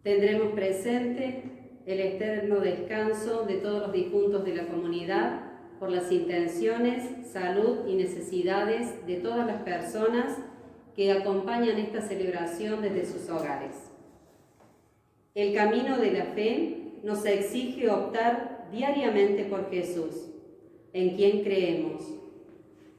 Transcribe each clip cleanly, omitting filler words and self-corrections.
Tendremos presente el eterno descanso de todos los difuntos de la comunidad por las intenciones, salud y necesidades de todas las personas que acompañan esta celebración desde sus hogares. El camino de la fe nos exige optar diariamente por Jesús, en quien creemos.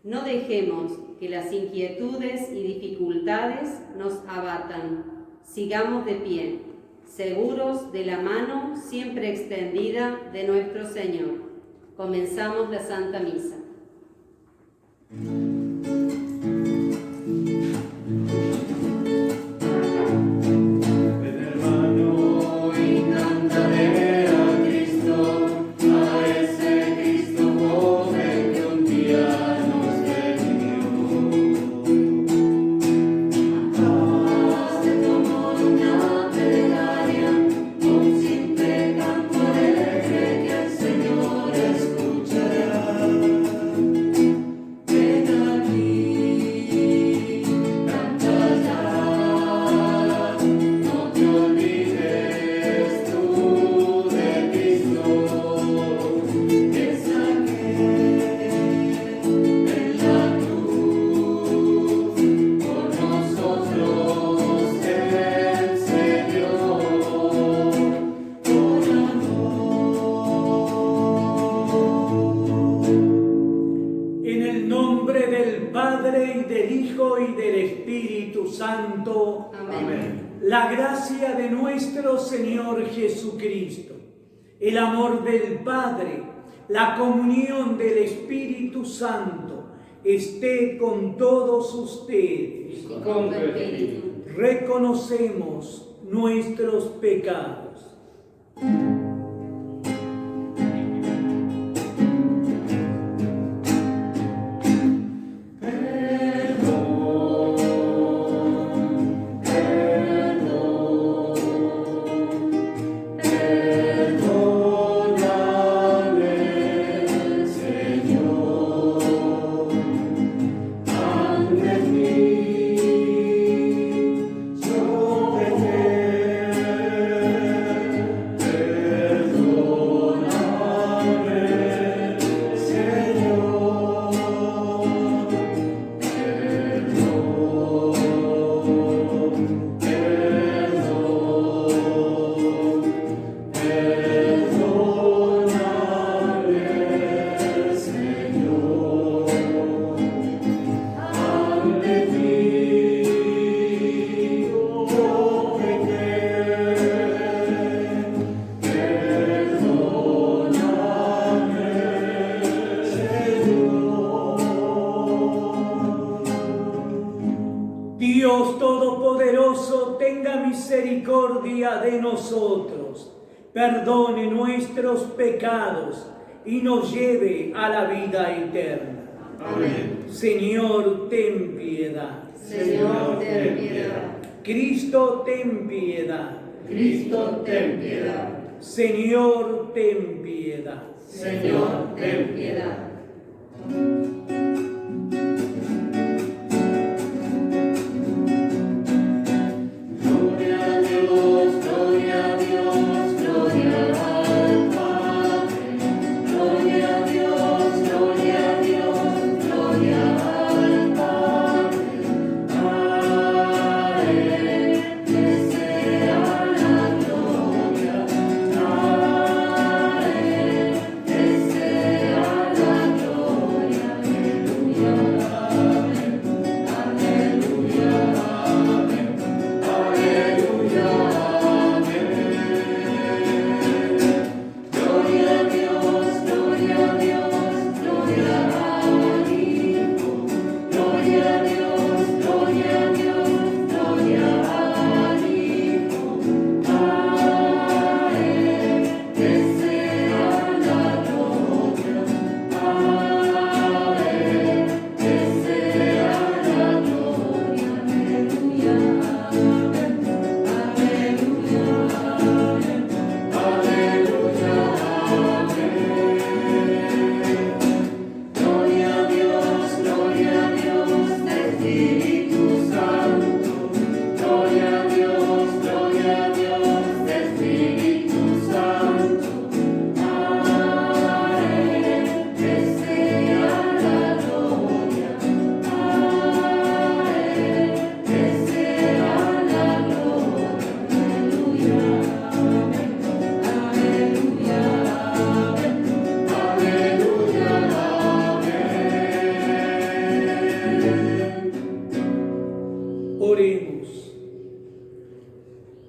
No dejemos que las inquietudes y dificultades nos abatan. Sigamos de pie, seguros de la mano siempre extendida de nuestro Señor. Comenzamos la Santa Misa. Santo. Amén. La gracia de nuestro Señor Jesucristo, el amor del Padre, la comunión del Espíritu Santo, esté con todos ustedes. Y con tu espíritu. Reconocemos nuestros pecados. Dios Todopoderoso, tenga misericordia de nosotros, perdone nuestros pecados y nos lleve a la vida eterna. Amén. Señor, ten piedad. Señor, ten piedad. Cristo, ten piedad. Cristo, ten piedad. Señor, ten piedad. Señor, ten piedad.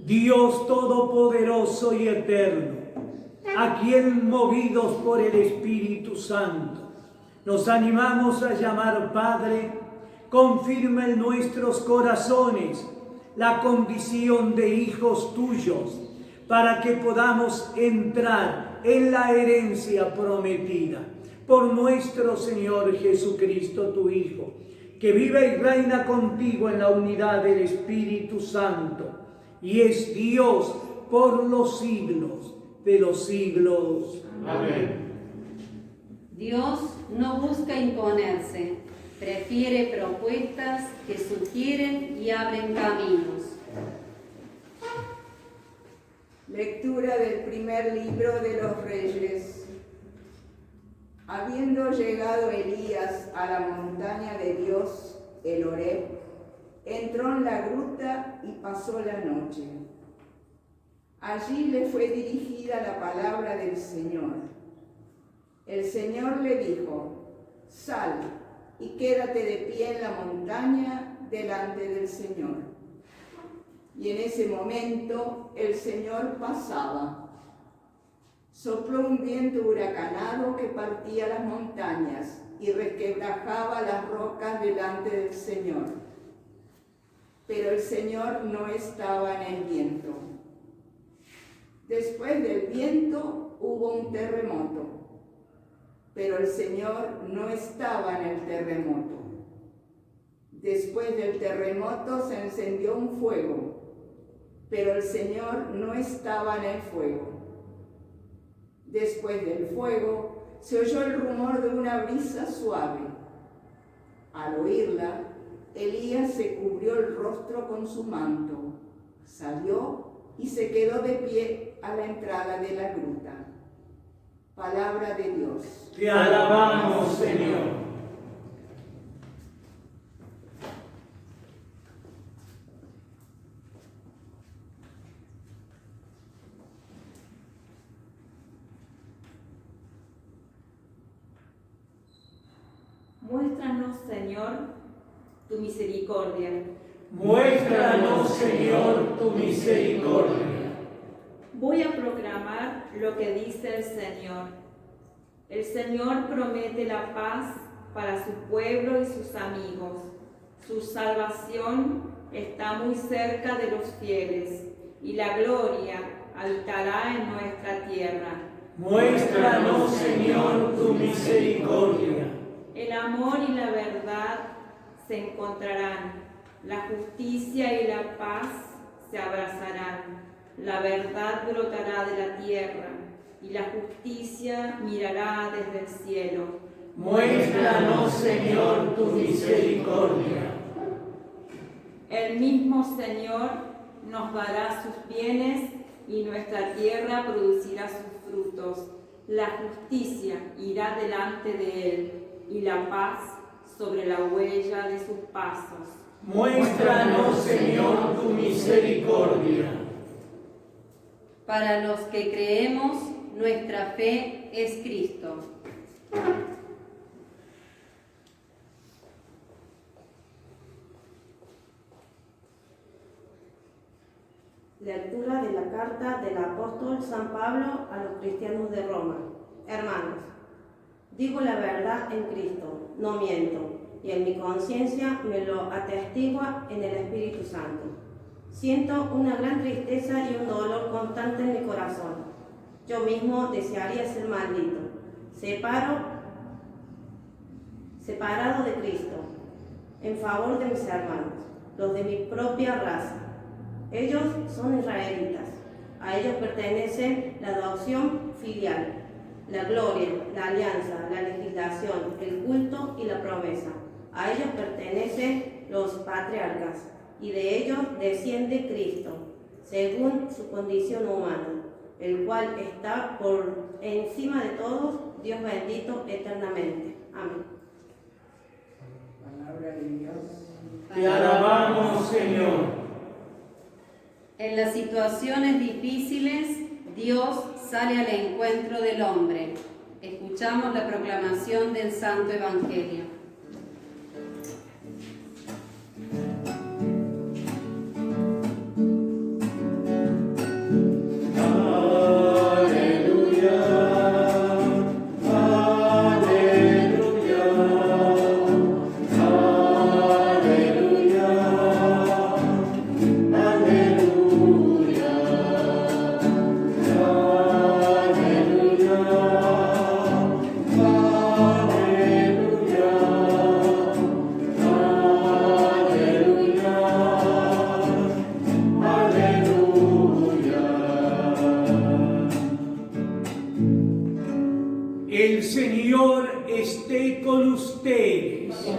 Dios todopoderoso y eterno, a quien movidos por el Espíritu Santo nos animamos a llamar Padre, confirma en nuestros corazones la condición de hijos tuyos, para que podamos entrar en la herencia prometida por nuestro Señor Jesucristo, tu Hijo, que vive y reina contigo en la unidad del Espíritu Santo, y es Dios por los siglos de los siglos. Amén. Dios no busca imponerse, prefiere propuestas que sugieren y abren caminos. Lectura del primer libro de los Reyes. Habiendo llegado Elías a la montaña de Dios, el Horeb, entró en la gruta y pasó la noche. Allí le fue dirigida la palabra del Señor. El Señor le dijo: sal y quédate de pie en la montaña delante del Señor. Y en ese momento el Señor pasaba. Sopló un viento huracanado que partía las montañas y resquebrajaba las rocas delante del Señor. Pero el Señor no estaba en el viento. Después del viento hubo un terremoto, pero el Señor no estaba en el terremoto. Después del terremoto se encendió un fuego, pero el Señor no estaba en el fuego. Después del fuego se oyó el rumor de una brisa suave. Al oírla, Elías se cubrió el rostro con su manto, salió y se quedó de pie a la entrada de la gruta. Palabra de Dios. Te alabamos, Señor. Muéstranos, Señor, tu misericordia. Muéstranos, Señor, tu misericordia. Voy a proclamar lo que dice el Señor. El Señor promete la paz para su pueblo y sus amigos. Su salvación está muy cerca de los fieles y la gloria habitará en nuestra tierra. Muéstranos, Señor, tu misericordia. El amor y la verdad se encontrarán, la justicia y la paz se abrazarán. La verdad brotará de la tierra y la justicia mirará desde el cielo. Muéstranos, Señor, tu misericordia. El mismo Señor nos dará sus bienes y nuestra tierra producirá sus frutos. La justicia irá delante de él y la paz sobre la huella de sus pasos. Muéstranos, Señor, tu misericordia. Para los que creemos, nuestra fe es Cristo. Lectura de la carta del apóstol San Pablo a los cristianos de Roma. Hermanos, digo la verdad en Cristo, no miento, y en mi conciencia me lo atestigua en el Espíritu Santo. Siento una gran tristeza y un dolor constante en mi corazón. Yo mismo desearía ser maldito, separado de Cristo, en favor de mis hermanos, los de mi propia raza. Ellos son israelitas, a ellos pertenece la adopción filial, la gloria, la alianza, la legislación, el culto y la promesa. A ellos pertenecen los patriarcas, y de ellos desciende Cristo, según su condición humana, el cual está por encima de todos, Dios bendito eternamente. Amén. Palabra de Dios. Te alabamos, Señor. En las situaciones difíciles, Dios sale al encuentro del hombre. Escuchamos la proclamación del Santo Evangelio.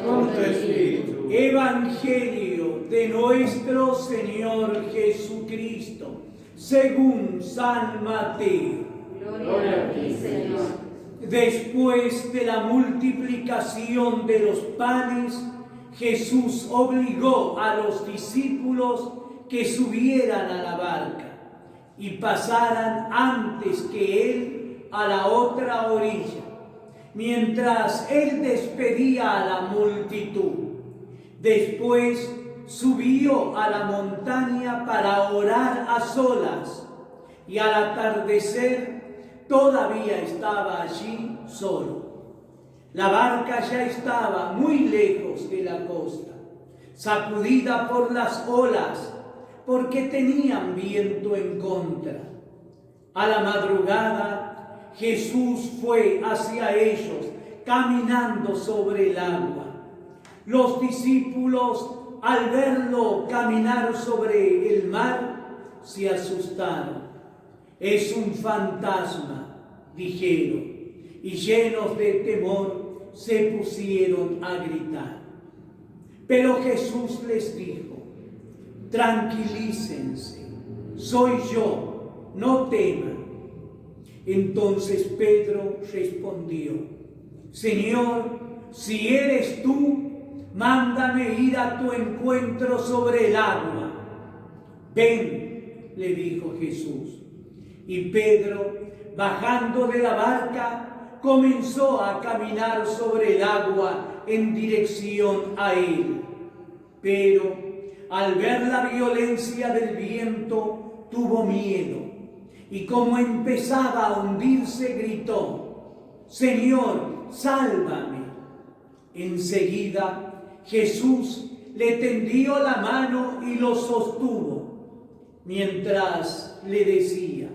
con tu espíritu. Evangelio de nuestro Señor Jesucristo, según San Mateo. Gloria a ti, Señor. Después de la multiplicación de los panes, Jesús obligó a los discípulos que subieran a la barca y pasaran antes que él a la otra orilla, mientras él despedía a la multitud. Después subió a la montaña para orar a solas, y al atardecer todavía estaba allí solo. La barca ya estaba muy lejos de la costa, sacudida por las olas, porque tenían viento en contra. A la madrugada, Jesús fue hacia ellos, caminando sobre el agua. Los discípulos, al verlo caminar sobre el mar, se asustaron. «Es un fantasma», dijeron, y llenos de temor se pusieron a gritar. Pero Jesús les dijo: «Tranquilícense, soy yo, no teman». Entonces Pedro respondió: «Señor, si eres tú, mándame ir a tu encuentro sobre el agua». «Ven», le dijo Jesús. Y Pedro, bajando de la barca, comenzó a caminar sobre el agua en dirección a él. Pero al ver la violencia del viento, tuvo miedo, y como empezaba a hundirse, gritó: «Señor, sálvame». Enseguida Jesús le tendió la mano y lo sostuvo, mientras le decía: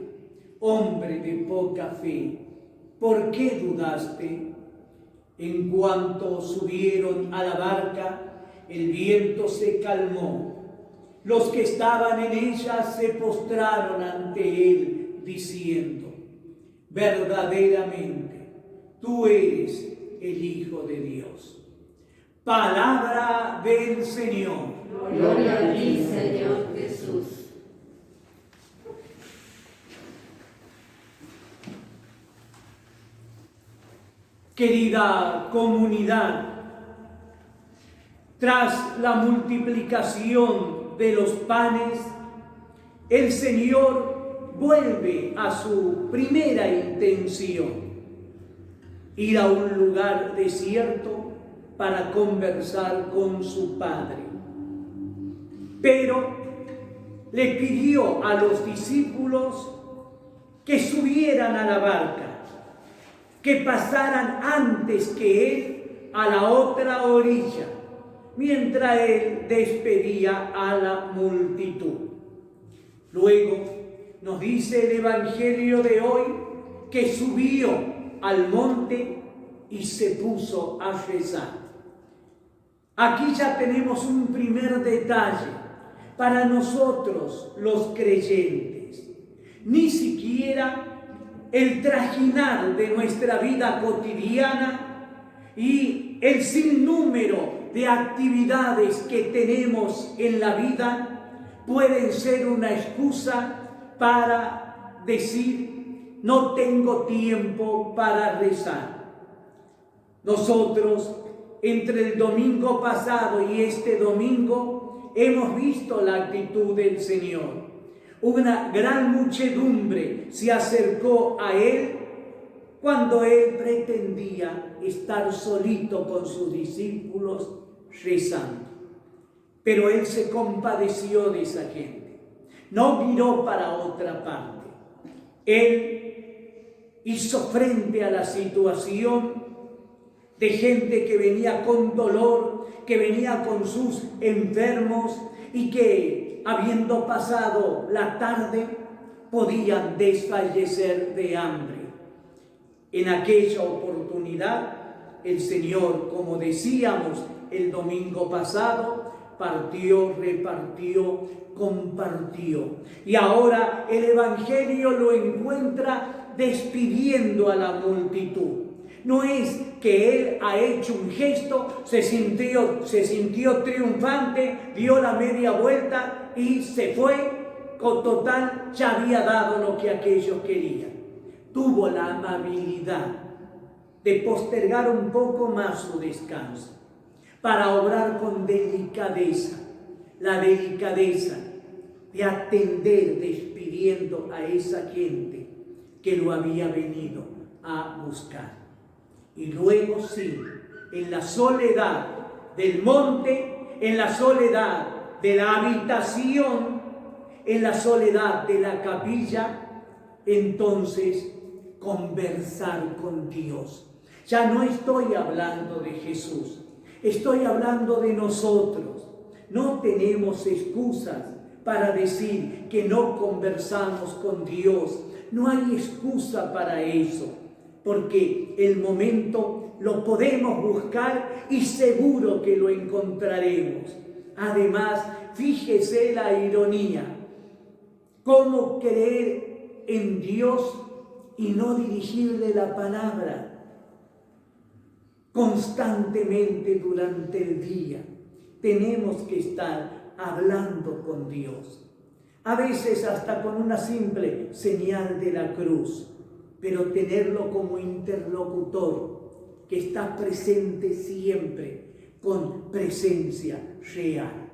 «Hombre de poca fe, ¿por qué dudaste?». En cuanto subieron a la barca, el viento se calmó. Los que estaban en ella se postraron ante él, diciendo: «Verdaderamente, tú eres el Hijo de Dios». Palabra del Señor. Gloria a ti, Señor Jesús. Querida comunidad, tras la multiplicación de los panes, el Señor vuelve a su primera intención: ir a un lugar desierto para conversar con su Padre. Pero le pidió a los discípulos que subieran a la barca, que pasaran antes que él a la otra orilla, mientras él despedía a la multitud. Luego nos dice el Evangelio de hoy que subió al monte y se puso a rezar. Aquí ya tenemos un primer detalle para nosotros los creyentes. Ni siquiera el trajinar de nuestra vida cotidiana y el sinnúmero de actividades que tenemos en la vida pueden ser una excusa para decir: no tengo tiempo para rezar. Nosotros, entre el domingo pasado y este domingo, hemos visto la actitud del Señor. Una gran muchedumbre se acercó a él cuando él pretendía estar solito con sus discípulos rezando. Pero él se compadeció de esa gente, no miró para otra parte. Él hizo frente a la situación de gente que venía con dolor, que venía con sus enfermos y que, habiendo pasado la tarde, podían desfallecer de hambre. En aquella oportunidad, el Señor, como decíamos el domingo pasado, partió, repartió, compartió. Y ahora el Evangelio lo encuentra despidiendo a la multitud. No es que él ha hecho un gesto, se sintió triunfante, dio la media vuelta y se fue. Con total, ya había dado lo que aquellos querían. Tuvo la amabilidad de postergar un poco más su descanso para obrar con delicadeza, la delicadeza de atender despidiendo a esa gente que lo había venido a buscar. Y luego sí, en la soledad del monte, en la soledad de la habitación, en la soledad de la capilla, entonces conversar con Dios. Ya no estoy hablando de Jesús, estoy hablando de nosotros. No tenemos excusas para decir que no conversamos con Dios. No hay excusa para eso, porque el momento lo podemos buscar y seguro que lo encontraremos. Además, fíjese la ironía. ¿Cómo creer en Dios y no dirigirle la palabra constantemente durante el día? Tenemos que estar hablando con Dios. A veces hasta con una simple señal de la cruz, pero tenerlo como interlocutor que está presente siempre con presencia real.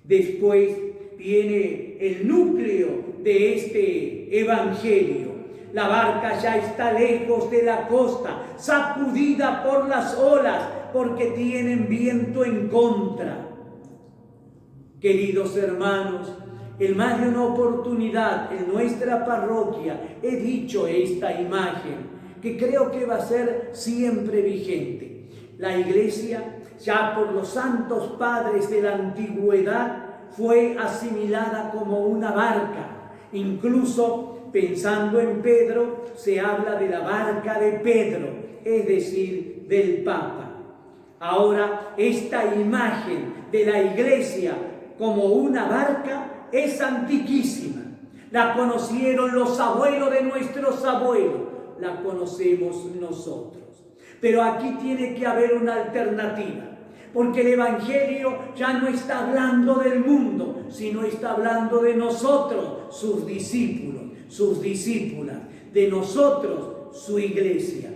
Después viene el núcleo de este evangelio. La barca ya está lejos de la costa, sacudida por las olas, porque tienen viento en contra. Queridos hermanos, en más de una oportunidad en nuestra parroquia he dicho esta imagen, que creo que va a ser siempre vigente. La Iglesia, ya por los santos padres de la antigüedad, fue asimilada como una barca. Incluso pensando en Pedro, se habla de la barca de Pedro, es decir, del Papa. Ahora, esta imagen de la Iglesia como una barca es antiquísima. La conocieron los abuelos de nuestros abuelos, la conocemos nosotros. Pero aquí tiene que haber una alternativa, porque el Evangelio ya no está hablando del mundo, sino está hablando de nosotros, sus discípulos, sus discípulas, de nosotros, su iglesia.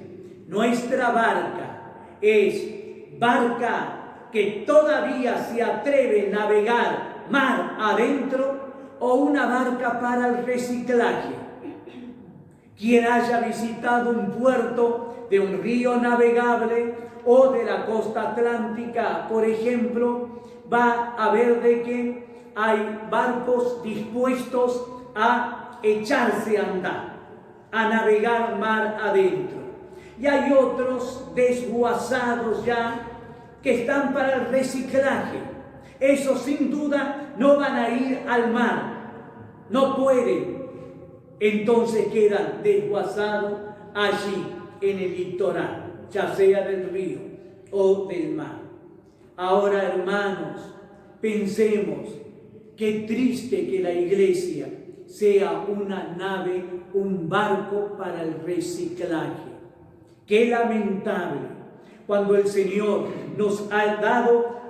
Nuestra barca es barca que todavía se atreve a navegar mar adentro, o una barca para el reciclaje. Quien haya visitado un puerto de un río navegable o de la costa atlántica, por ejemplo, va a ver de que hay barcos dispuestos a echarse a andar, a navegar mar adentro. Y hay otros desguazados ya que están para el reciclaje. Esos sin duda no van a ir al mar, no pueden. Entonces quedan desguazados allí en el litoral, ya sea del río o del mar. Ahora, hermanos, pensemos, qué triste que la iglesia sea una nave, un barco para el reciclaje. Qué lamentable cuando el Señor nos ha dado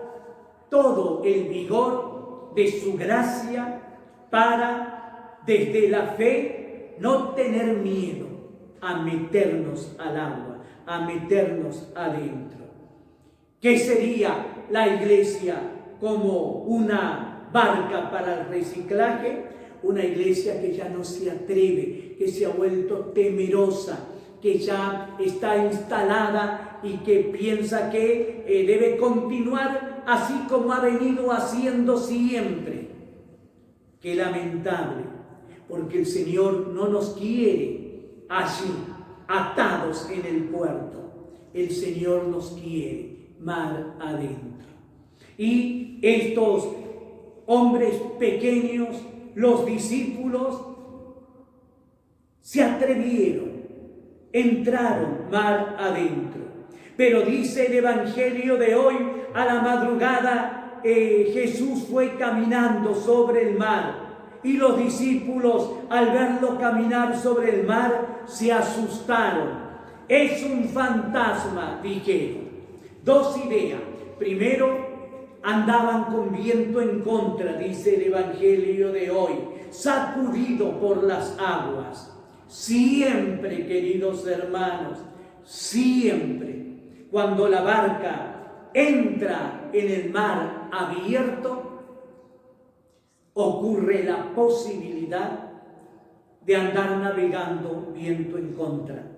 todo el vigor de su gracia para, desde la fe, no tener miedo a meternos al agua, a meternos adentro. ¿Qué sería la iglesia como una barca para el reciclaje? Una iglesia que ya no se atreve, que se ha vuelto temerosa, que ya está instalada y que piensa que debe continuar así como ha venido haciendo siempre. Qué lamentable, porque el Señor no nos quiere allí, atados en el puerto. El Señor nos quiere mar adentro. Y estos hombres pequeños, los discípulos, se atrevieron, entraron mar adentro. Pero dice el Evangelio de hoy, a la madrugada Jesús fue caminando sobre el mar, y los discípulos, al verlo caminar sobre el mar, se asustaron es un fantasma, dijeron. Dos ideas. Primero, andaban con viento en contra, dice el Evangelio de hoy, sacudido por las aguas. Siempre, queridos hermanos, siempre, cuando la barca entra en el mar abierto, ocurre la posibilidad de andar navegando viento en contra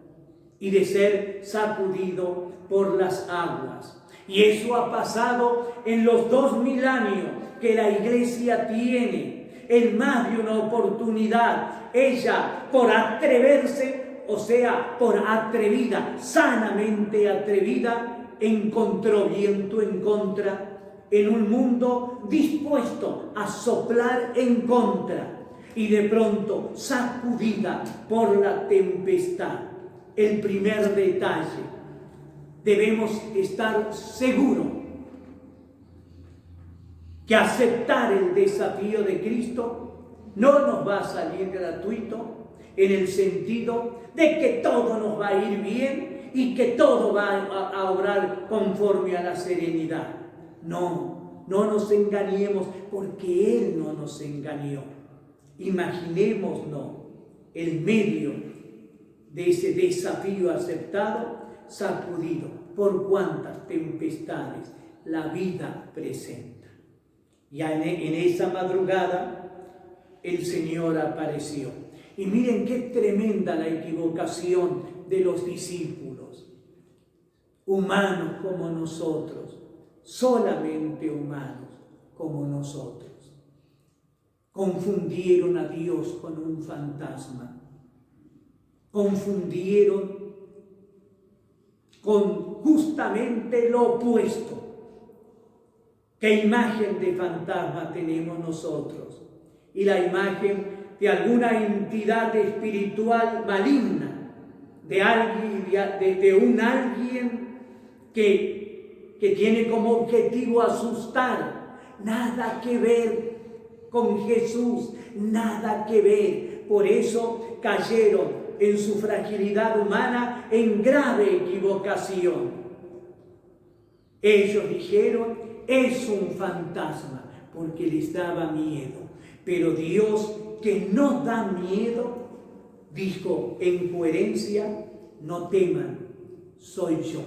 y de ser sacudido por las aguas. Y eso ha pasado en los 2000 años que la Iglesia tiene. En más de una oportunidad, ella, por atreverse, o sea, por atrevida, sanamente atrevida, encontró viento en contra en un mundo dispuesto a soplar en contra y de pronto sacudida por la tempestad. El primer detalle: debemos estar seguros que aceptar el desafío de Cristo no nos va a salir gratuito, en el sentido de que todo nos va a ir bien y que todo va a obrar conforme a la serenidad. No, no nos engañemos, porque Él no nos engañó. Imaginémonos el medio de ese desafío aceptado, sacudido por cuántas tempestades la vida presenta. Ya en esa madrugada el Señor apareció. Y miren qué tremenda la equivocación de los discípulos, humanos como nosotros, solamente humanos como nosotros. Confundieron a Dios con un fantasma, confundieron con justamente lo opuesto. ¿Qué imagen de fantasma tenemos nosotros? Y la imagen de alguna entidad espiritual maligna, de alguien, de un alguien que tiene como objetivo asustar. Nada que ver con Jesús, nada que ver. Por eso cayeron en su fragilidad humana en grave equivocación. Ellos dijeron: es un fantasma, porque les daba miedo. Pero Dios, que no da miedo, dijo en coherencia: no teman, soy yo.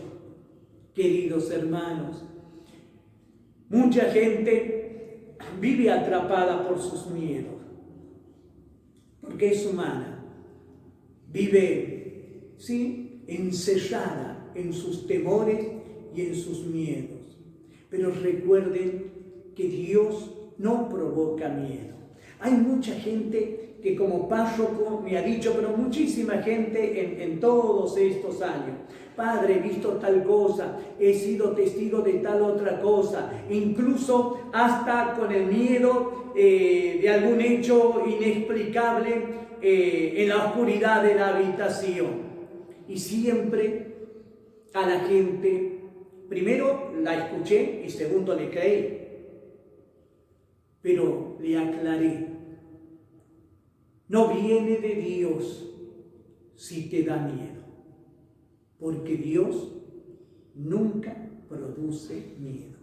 Queridos hermanos, mucha gente vive atrapada por sus miedos, porque es humana. Vive, sí, encerrada en sus temores y en sus miedos. Pero recuerden que Dios no provoca miedo. Hay mucha gente que como párroco me ha dicho, pero muchísima gente en todos estos años: Padre, he visto tal cosa, he sido testigo de tal otra cosa, incluso hasta con el miedo de algún hecho inexplicable en la oscuridad de la habitación. Y siempre a la gente, primero la escuché y segundo le creí, pero le aclaré: no viene de Dios si te da miedo, porque Dios nunca produce miedo.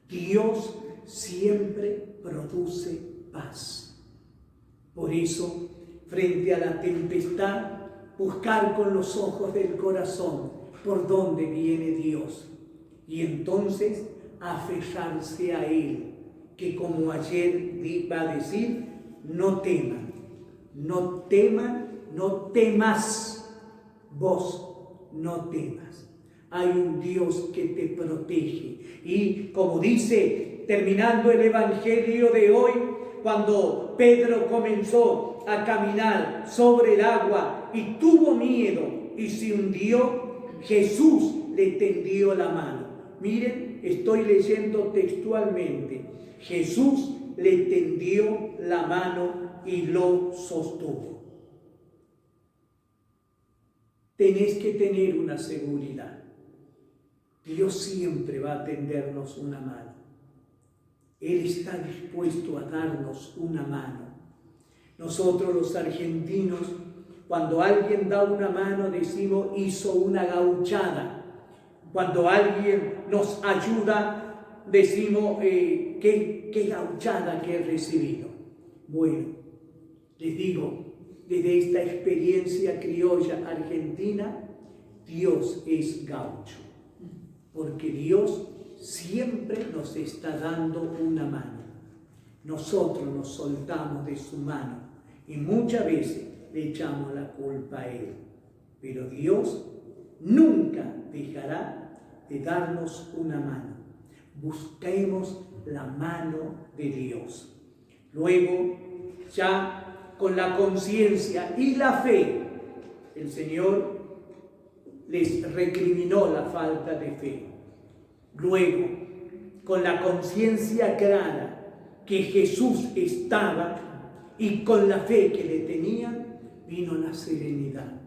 Dios siempre produce paz. Por eso, frente a la tempestad, buscar con los ojos del corazón por dónde viene Dios, y entonces aferrarse a Él, que como ayer iba a decir: no teman, no teman, no temas, vos no temas. Hay un Dios que te protege. Y como dice, terminando el Evangelio de hoy, cuando Pedro comenzó a caminar sobre el agua y tuvo miedo y se hundió, Jesús le tendió la mano. Miren, estoy leyendo textualmente: Jesús le tendió la mano y lo sostuvo. Tenés que tener una seguridad: Dios siempre va a tendernos una mano. Él está dispuesto a darnos una mano. Nosotros los argentinos Cuando alguien da una mano decimos hizo una gauchada. Cuando alguien nos ayuda decimos qué gauchada que he recibido. Bueno, les digo, desde esta experiencia criolla argentina, Dios es gaucho, porque Dios siempre nos está dando una mano. Nosotros nos soltamos de su mano y muchas veces le echamos la culpa a Él. Pero Dios nunca dejará de darnos una mano. Busquemos la mano de Dios. Luego, ya con la conciencia y la fe, el Señor les recriminó la falta de fe. Luego, con la conciencia clara que Jesús estaba y con la fe que le tenían, vino la serenidad,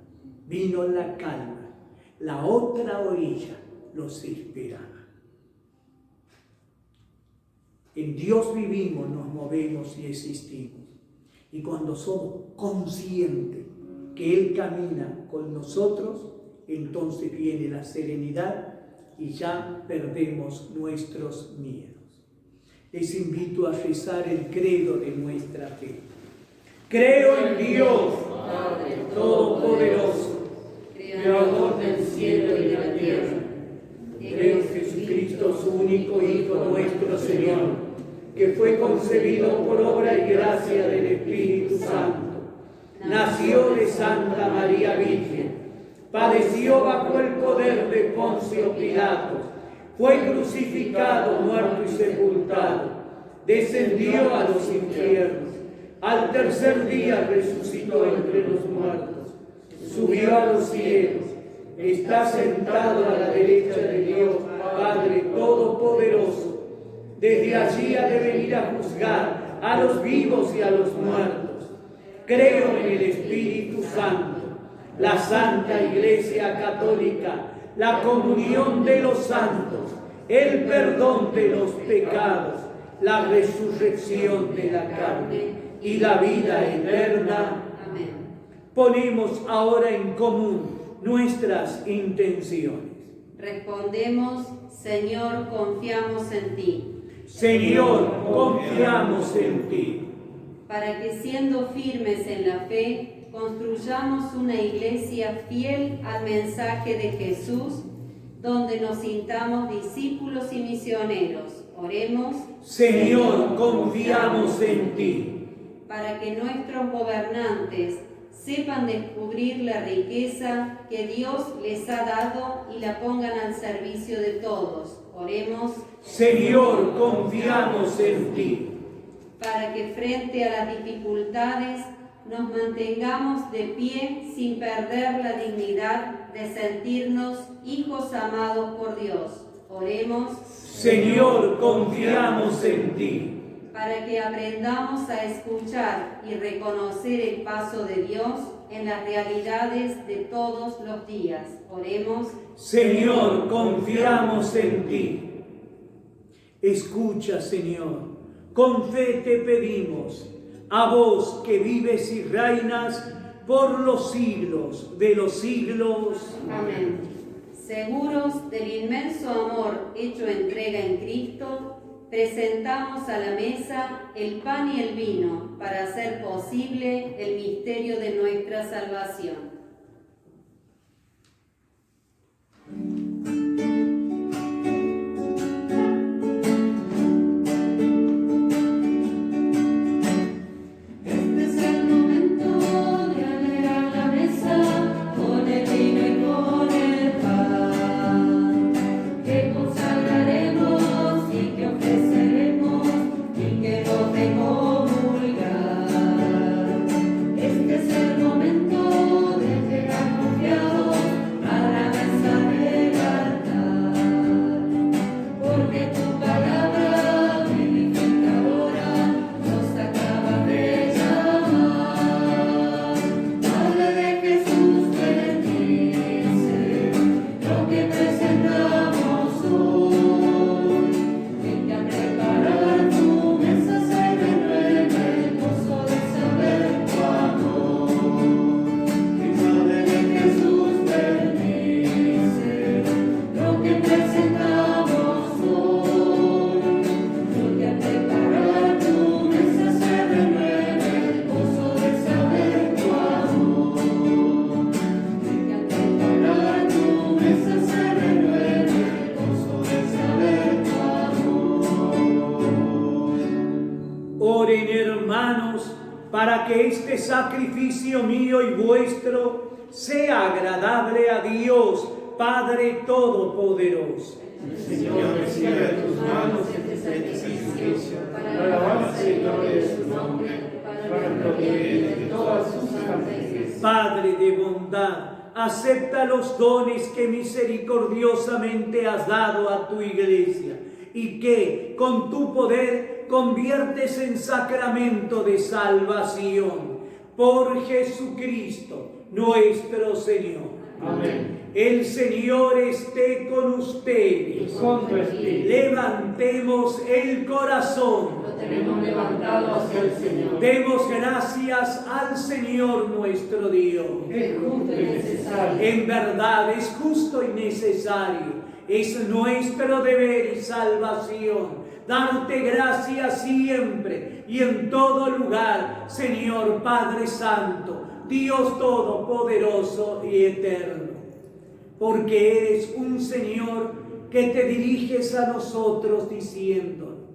vino la calma. La otra orilla los esperaba. En Dios vivimos, nos movemos y existimos. Y cuando somos conscientes que Él camina con nosotros, entonces viene la serenidad y ya perdemos nuestros miedos. Les invito a rezar el credo de nuestra fe. Creo en Dios, Padre Todopoderoso, Creador del cielo y de la tierra. Creo en Jesucristo, su único Hijo, nuestro Señor, que fue concebido por obra y gracia del Espíritu Santo. Nació de Santa María Virgen, padeció bajo el poder de Poncio Pilato, fue crucificado, muerto y sepultado, descendió a los infiernos, al tercer día resucitó entre los muertos, subió a los cielos, está sentado a la derecha de Dios, Padre Todopoderoso. Desde allí ha de venir a juzgar a los vivos y a los muertos. Creo en el Espíritu Santo, la Santa Iglesia Católica, la comunión de los santos, el perdón de los pecados, la resurrección de la carne y la vida eterna. Amén. Ponemos ahora en común nuestras intenciones. Respondemos, Señor, confiamos en ti. Señor, confiamos en ti. Para que siendo firmes en la fe, construyamos una iglesia fiel al mensaje de Jesús, donde nos sintamos discípulos y misioneros. Oremos. Señor, confiamos en ti. Para que nuestros gobernantes sepan descubrir la riqueza que Dios les ha dado y la pongan al servicio de todos. Oremos. Señor, confiamos en ti. Para que frente a las dificultades nos mantengamos de pie sin perder la dignidad de sentirnos hijos amados por Dios. Oremos. Señor, confiamos en ti. Para que aprendamos a escuchar y reconocer el paso de Dios en las realidades de todos los días. Oremos. Señor, confiamos en ti. Escucha, Señor, con fe te pedimos, a vos que vives y reinas por los siglos de los siglos. Amén. Seguros del inmenso amor hecho entrega en Cristo, presentamos a la mesa el pan y el vino para hacer posible el misterio de nuestra salvación. Este es el momento de que este sacrificio mío y vuestro sea agradable a Dios, Padre Todopoderoso. El Señor reciba de tus manos este sacrificio para la alabanza y gloria de su nombre, para el bien de todas sus santas. Padre de bondad, acepta los dones que misericordiosamente has dado a tu iglesia y que con tu poder conviertes en sacramento de salvación. Por Jesucristo, nuestro Señor. Amén. El Señor esté con ustedes. Y con tu espíritu. Levantemos el corazón. Lo tenemos levantado hacia el Señor. Demos gracias al Señor nuestro Dios. Es justo y necesario. En verdad es justo y necesario. Es nuestro deber y salvación darte gracias siempre y en todo lugar, Señor Padre Santo, Dios Todopoderoso y Eterno. Porque eres un Señor que te diriges a nosotros diciendo: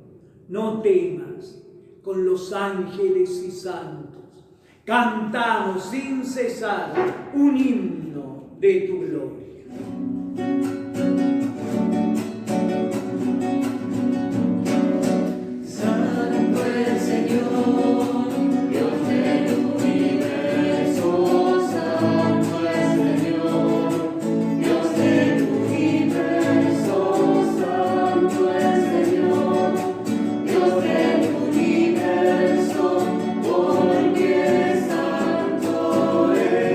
no temas, con los ángeles y santos cantamos sin cesar un himno de tu gloria. Santo el Señor, Dios del universo, santo el Señor, Dios del universo, santo el Señor, Dios del universo, porque santo es.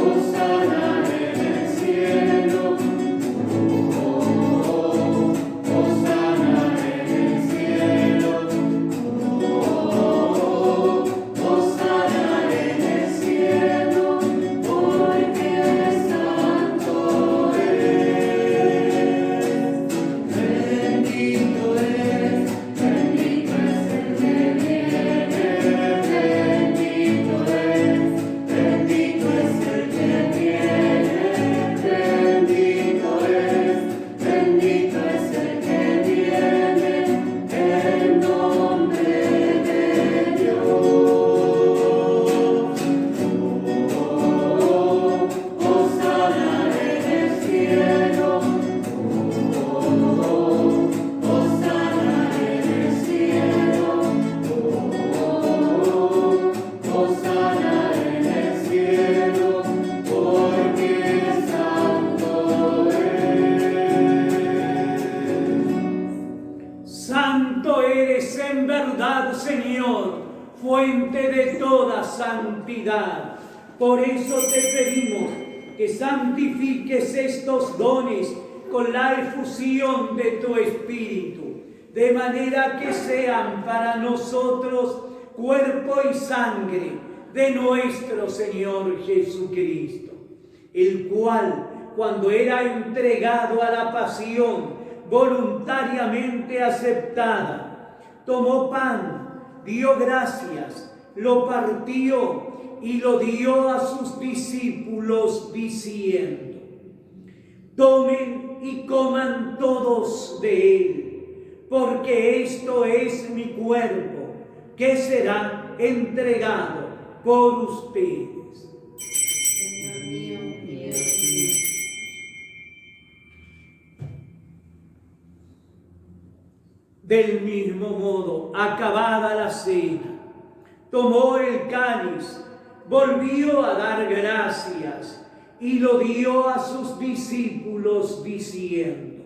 Hosana en el cielo. Hosana en el cielo, Hosana en el cielo, porque santo es. Bendito es el que viene, bendito es el que viene, bendito es el que viene, en nombre de Dios. Hosana en el cielo, Hosana en el cielo, Hosana en el cielo, porque santo es. Santo eres en verdad, Señor, fuente de toda santidad. Por eso te pedimos que santifiques estos dones con la efusión de tu Espíritu, de manera que sean para nosotros cuerpo y sangre de nuestro Señor Jesucristo, el cual, cuando era entregado a la pasión voluntariamente aceptada, tomó pan, dio gracias, lo partió y lo dio a sus discípulos diciendo: tomen y coman todos de él, porque esto es mi cuerpo, que será entregado por ustedes. Señor mío, Dios mío. Del mismo modo, acabada la cena, tomó el cáliz, volvió a dar gracias y lo dio a sus discípulos diciendo: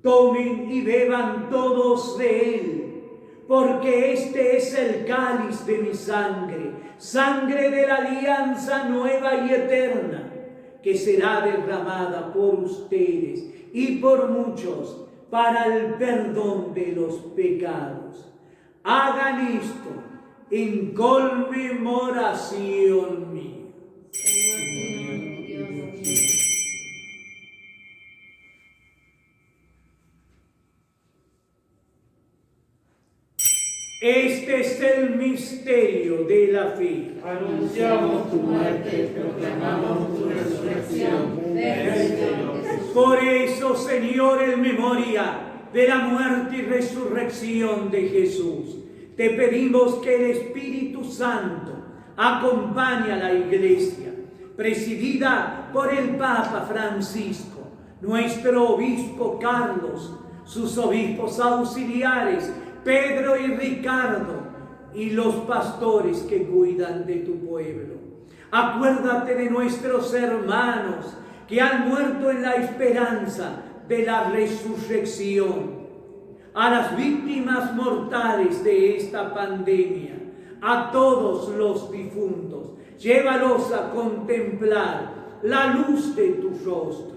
tomen y beban todos de él, porque este es el cáliz de mi sangre, sangre de la alianza nueva y eterna, que será derramada por ustedes y por muchos para el perdón de los pecados. Hagan esto en conmemoración mía. Señor mío, Dios mío. Este es el misterio de la fe. Anunciamos tu muerte, proclamamos tu resurrección. Ven, Señor Jesús. Por eso, Señor, en memoria de la muerte y resurrección de Jesús. Te pedimos que el Espíritu Santo acompañe a la Iglesia, presidida por el Papa Francisco, nuestro obispo Carlos, sus obispos auxiliares, Pedro y Ricardo, y los pastores que cuidan de tu pueblo. Acuérdate de nuestros hermanos que han muerto en la esperanza de la resurrección, a las víctimas mortales de esta pandemia, a todos los difuntos. Llévalos a contemplar la luz de tu rostro.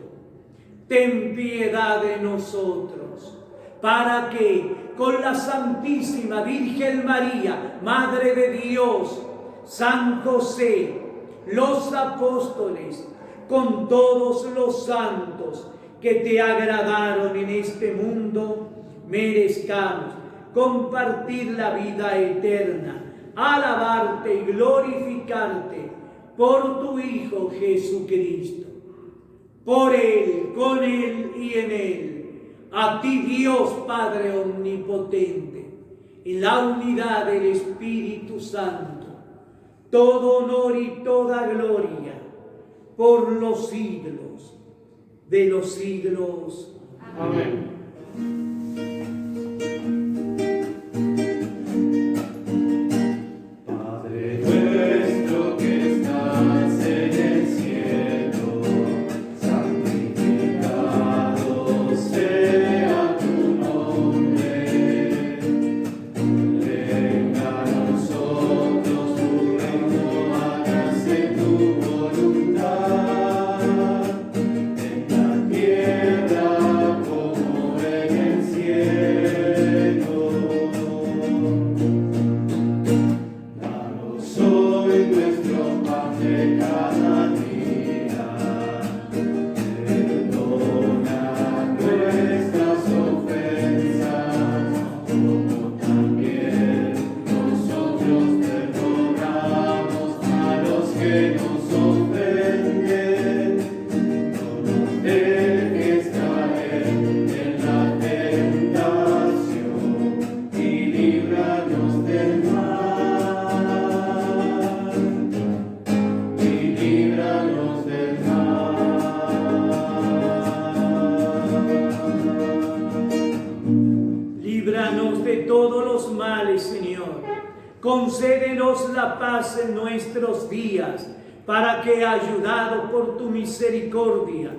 Ten piedad de nosotros, para que con la Santísima Virgen María, Madre de Dios, San José, los apóstoles, con todos los santos que te agradaron en este mundo, merezcamos compartir la vida eterna, alabarte y glorificarte por tu Hijo Jesucristo. Por Él, con Él y en Él, a ti Dios Padre Omnipotente, en la unidad del Espíritu Santo, todo honor y toda gloria por los siglos de los siglos. Amén. Padre nuestro que estás en el cielo, santificado sea tu nombre. Venga a nosotros tu reino, hágase tu voluntad, en la tierra como en el cielo. Danos hoy nuestro pan de cada día, perdona nuestras ofensas, como también nosotros perdonamos a los que nos ofenden. No nos dejes caer en la tentación y líbranos del mal. Y líbranos del mal. Líbranos de todos los males, Señor. Concédenos la paz en nuestros días, para que, ayudados por tu misericordia,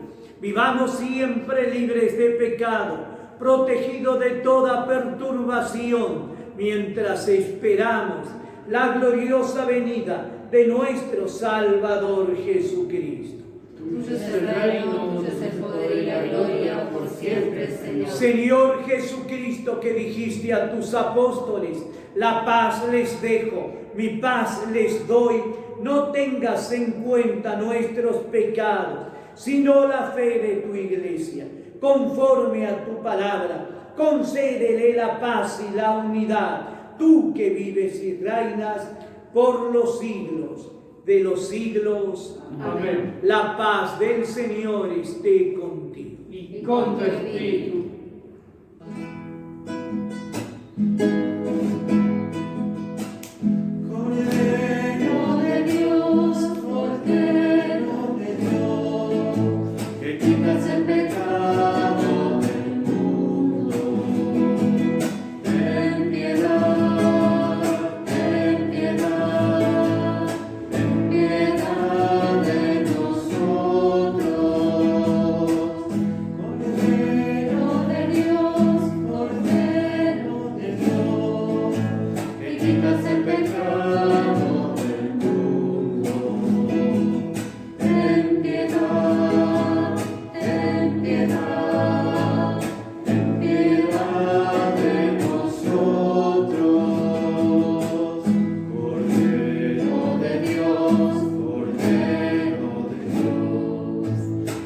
vivamos siempre libres de pecado, protegidos de toda perturbación, mientras esperamos la gloriosa venida de nuestro Salvador Jesucristo. Tuyo es el reino, tuyo es el poder y la gloria por siempre, Señor. Señor Jesucristo, que dijiste a tus apóstoles: la paz les dejo, mi paz les doy. No tengas en cuenta nuestros pecados, sino la fe de tu Iglesia. Conforme a tu palabra, concédele la paz y la unidad, tú que vives y reinas por los siglos de los siglos. Amén. La paz del Señor esté contigo. Y con tu espíritu. Cordero de Dios, Cordero de Dios, que quitas el pecado del mundo. Ten piedad, ten piedad, ten piedad de nosotros. Cordero de Dios, Cordero de Dios, que quitas el pecado del mundo. Ten piedad, ten piedad, ten piedad de nosotros. Cordero de Dios,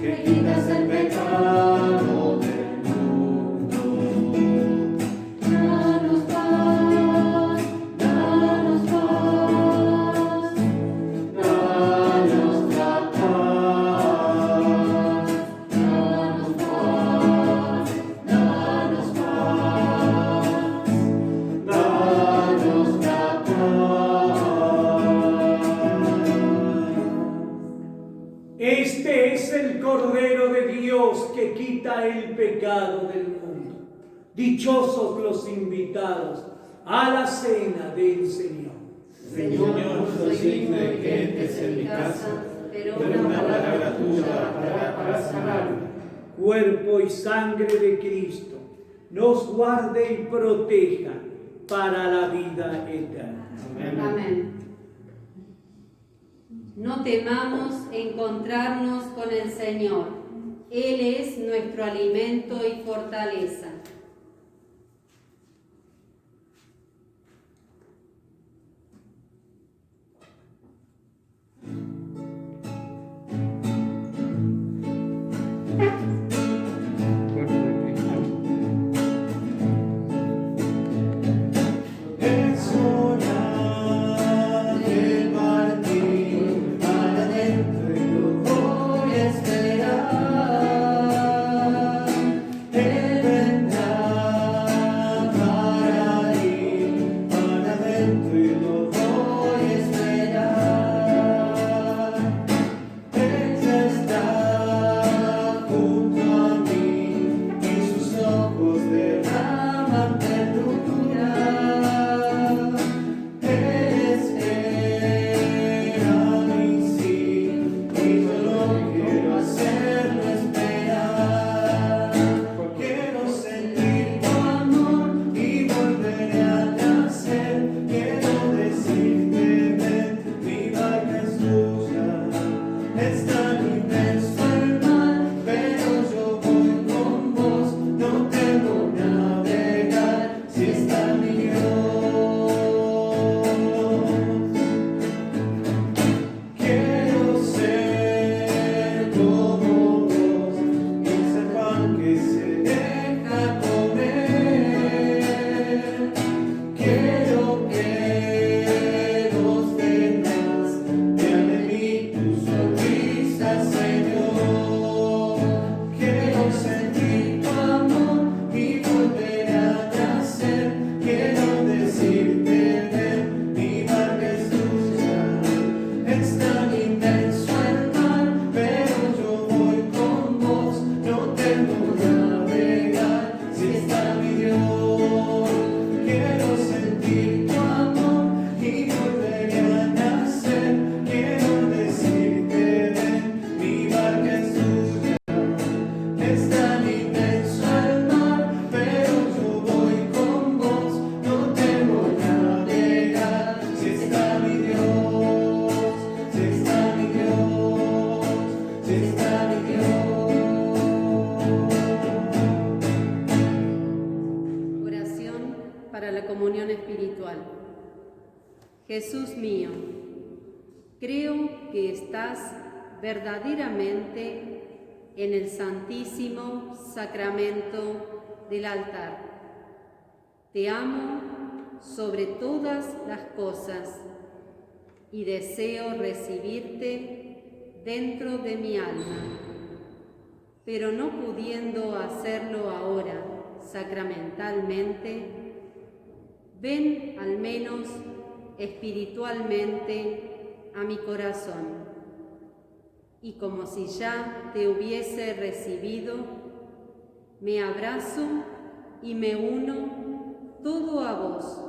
que quitas el pecado del mundo. Danos paz, danos paz. quita el pecado del mundo. Dichosos los invitados a la cena del Señor. Señor, no soy digno de que entres en mi casa, pero una palabra tuya bastará para sanarme. Cuerpo y sangre de Cristo nos guarde y proteja para la vida eterna. Amén. No temamos encontrarnos con el Señor. Él es nuestro alimento y fortaleza. Jesús mío, creo que estás verdaderamente en el santísimo sacramento del altar. Te amo sobre todas las cosas y deseo recibirte dentro de mi alma, pero no pudiendo hacerlo ahora sacramentalmente, ven al menos espiritualmente a mi corazón, y como si ya te hubiese recibido, me abrazo y me uno todo a vos.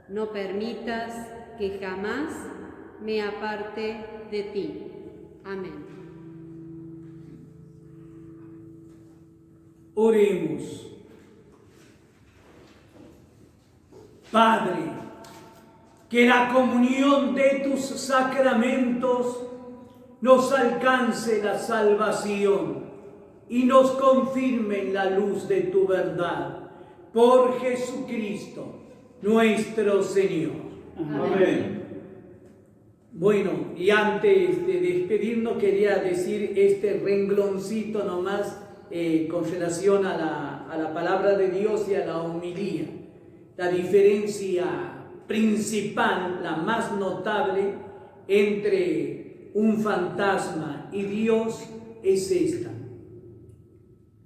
No permitas que jamás me aparte de ti. Amén. Oremos. Padre, que la comunión de tus sacramentos nos alcance la salvación y nos confirme en la luz de tu verdad. Por Jesucristo, nuestro Señor. Amén. Bueno, y antes de despedirnos quería decir este rengloncito nomás con relación a la palabra de Dios y a la homilía. La diferencia principal, la más notable entre un fantasma y Dios es esta: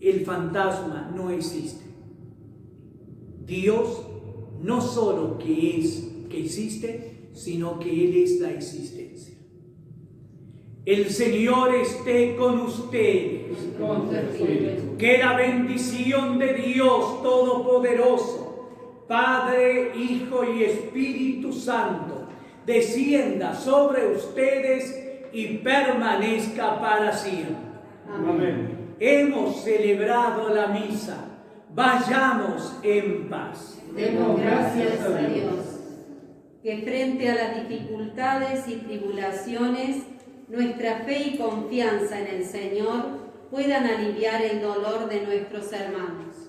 el fantasma no existe. Dios no solo que existe, sino que Él es la existencia. El Señor esté con ustedes. Con tu espíritu. Que la bendición de Dios Todopoderoso, Padre, Hijo y Espíritu Santo, descienda sobre ustedes y permanezca para siempre. Amén. Hemos celebrado la misa. Vayamos en paz. Demos gracias a Dios. Que frente a las dificultades y tribulaciones, nuestra fe y confianza en el Señor puedan aliviar el dolor de nuestros hermanos.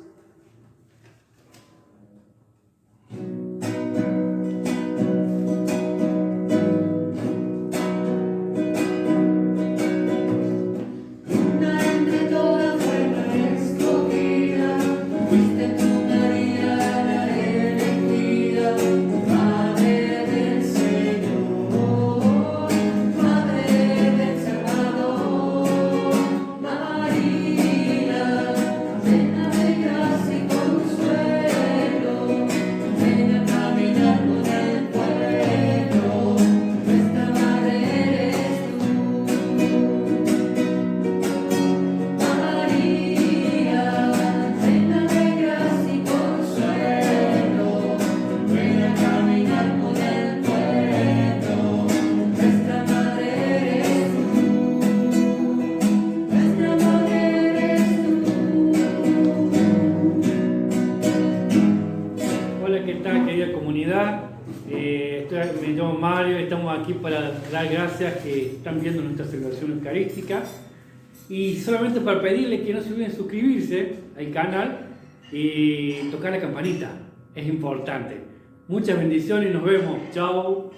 Me llamo Mario, estamos aquí para dar gracias que están viendo nuestra celebración eucarística y solamente para pedirles que no se olviden suscribirse al canal y tocar la campanita, es importante. Muchas bendiciones y nos vemos, chao.